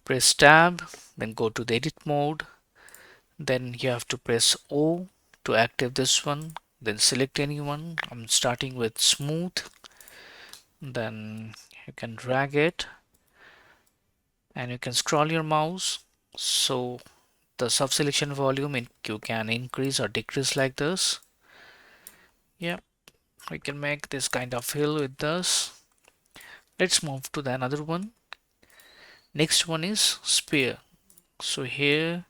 Press tab, then go to the edit mode. Then you have to press O to active this one. Then select any one. I'm starting with smooth. Then you can drag it and you can scroll your mouse. So the sub-selection volume you can increase or decrease like this. Yeah, we can make this kind of hill with this. Let's move to the another one. Next one is spear. So here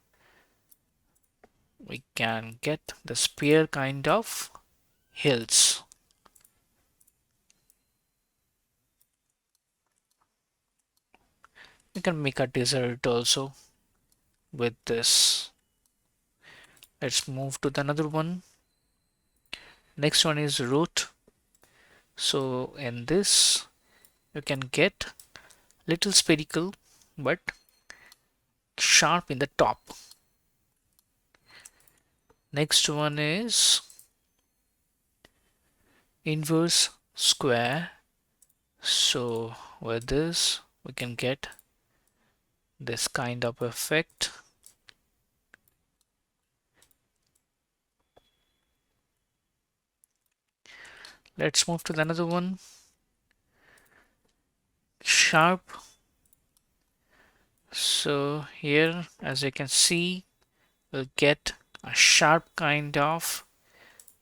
we can get the spear kind of hills. You can make a desert also with this. Let's move to the another one. Next one is root. So in this you can get little spherical but sharp in the top. Next one is inverse square. So with this we can get this kind of effect. Let's move to the another one. Sharp. So here as you can see we'll get a sharp kind of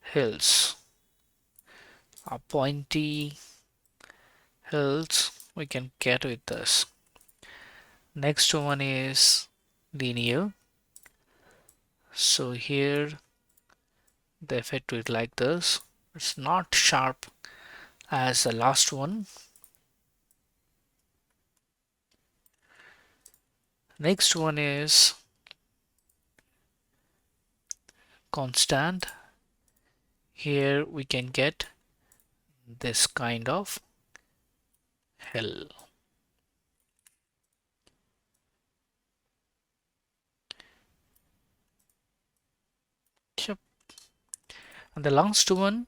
hills, a pointy hills we can get with this. Next one is linear. So here the effect is like this. It's not sharp as the last one. Next one is constant. Here we can get this kind of hill. Yep. And the last one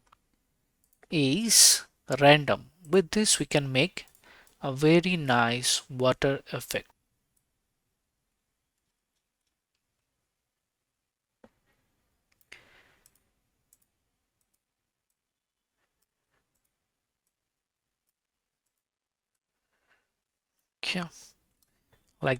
is random. With this we can make a very nice water effect. Yeah, like